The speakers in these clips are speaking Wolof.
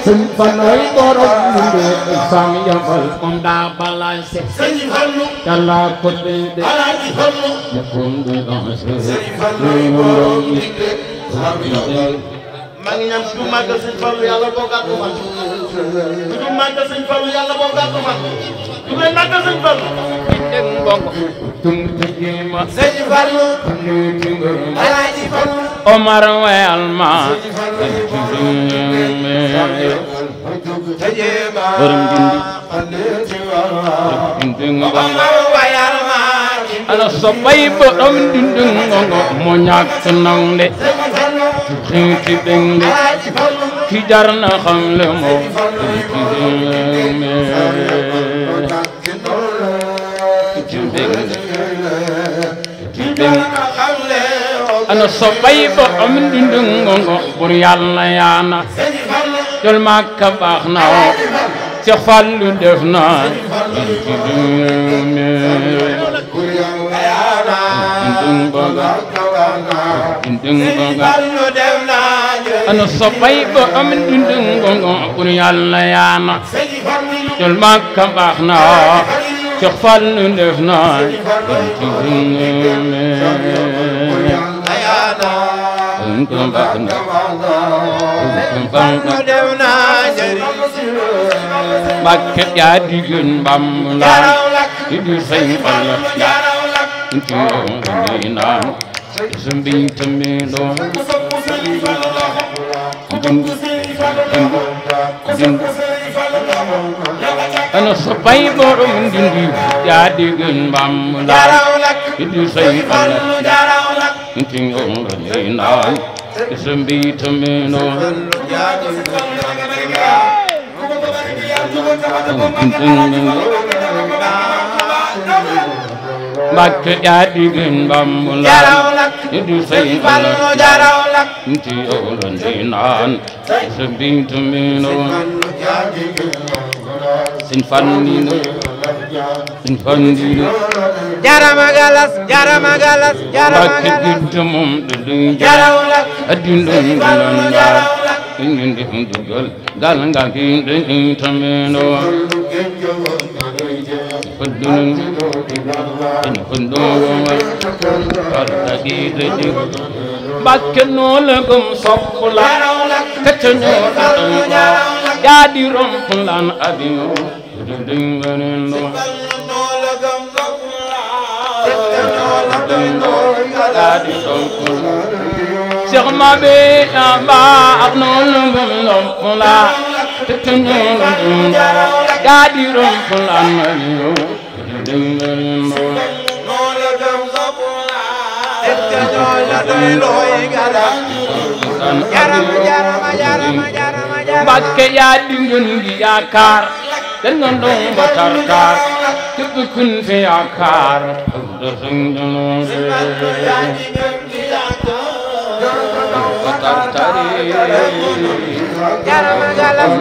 sëñ Fallu borom dundee sam yabal moom daa balancé yàlla ko dee maa ngi ñaan du màggal sëñ Fallu yàlla boo gàttu fan du màggal sëñ Fallu yàlla boo gàttu fan du leen màggal sëñ Fallu dégg mbokk tum tëjima sëñ Fallu Alaaji Fallu Omar wayal ma borom dindi Omar wayal ma ana soppay borom dindi ngongo moo ñàkk naw de ci denge ki jar na xam le moom ana soppay ba am dindi ngongo bur yàlla yaana jol Makka baax na Cheikh Fallu def na ana soppay ba am dindi ngongo bur yàlla yaana jol Makka baax na Cheikh Fallu def na Mbakke yaa digën Bamba di sëñ Fallu inti ni naan sumbi tamelo ana soppay borom dindi yaa digën Bamba di sëñ Fallu inti ni naan sumbi tamelo Mbakke yaa digën Bamba di sëñ Fallu inti ni naan sumbi tamelo sëñ Fallu jarama galas Mbakke guddi moom du jarawlak adindum dunandar indi dugal gal nga ki indi tamelo fudun Mbakke noo la gëm sopp la te ñoo yaa di romp lan abiyo Cheikh Mabe amba ak noonu ngom la te ñoo yaa di romp lan abiyo Mbakke yaa di ngeen gi yaakaar den nga ndong ba tartar képp kun fi yaakaar da sëñ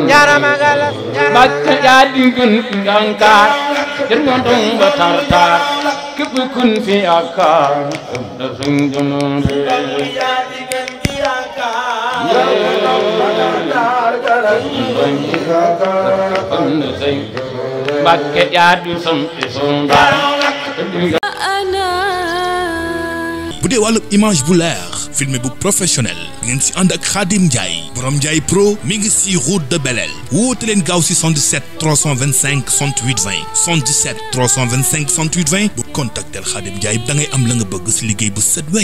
jarama galas Mbakke yaa di ngeen gi yaakaar den nga ndong ba tartar képp kun fi yaakaar da sëñ Mbakke yaa di sampi sumba bu dee wàllu image bu leer filmé bu professionnel ngeen si ànd ak Khadim Ndiaye borom Ndiaye Pro mi ngi si route de Belel woote leen gaaw si 77 325 68 20 77 325 68 20 bu contactel Khadim Ndiaye da ngay am la nga bëgg si liggéey bu set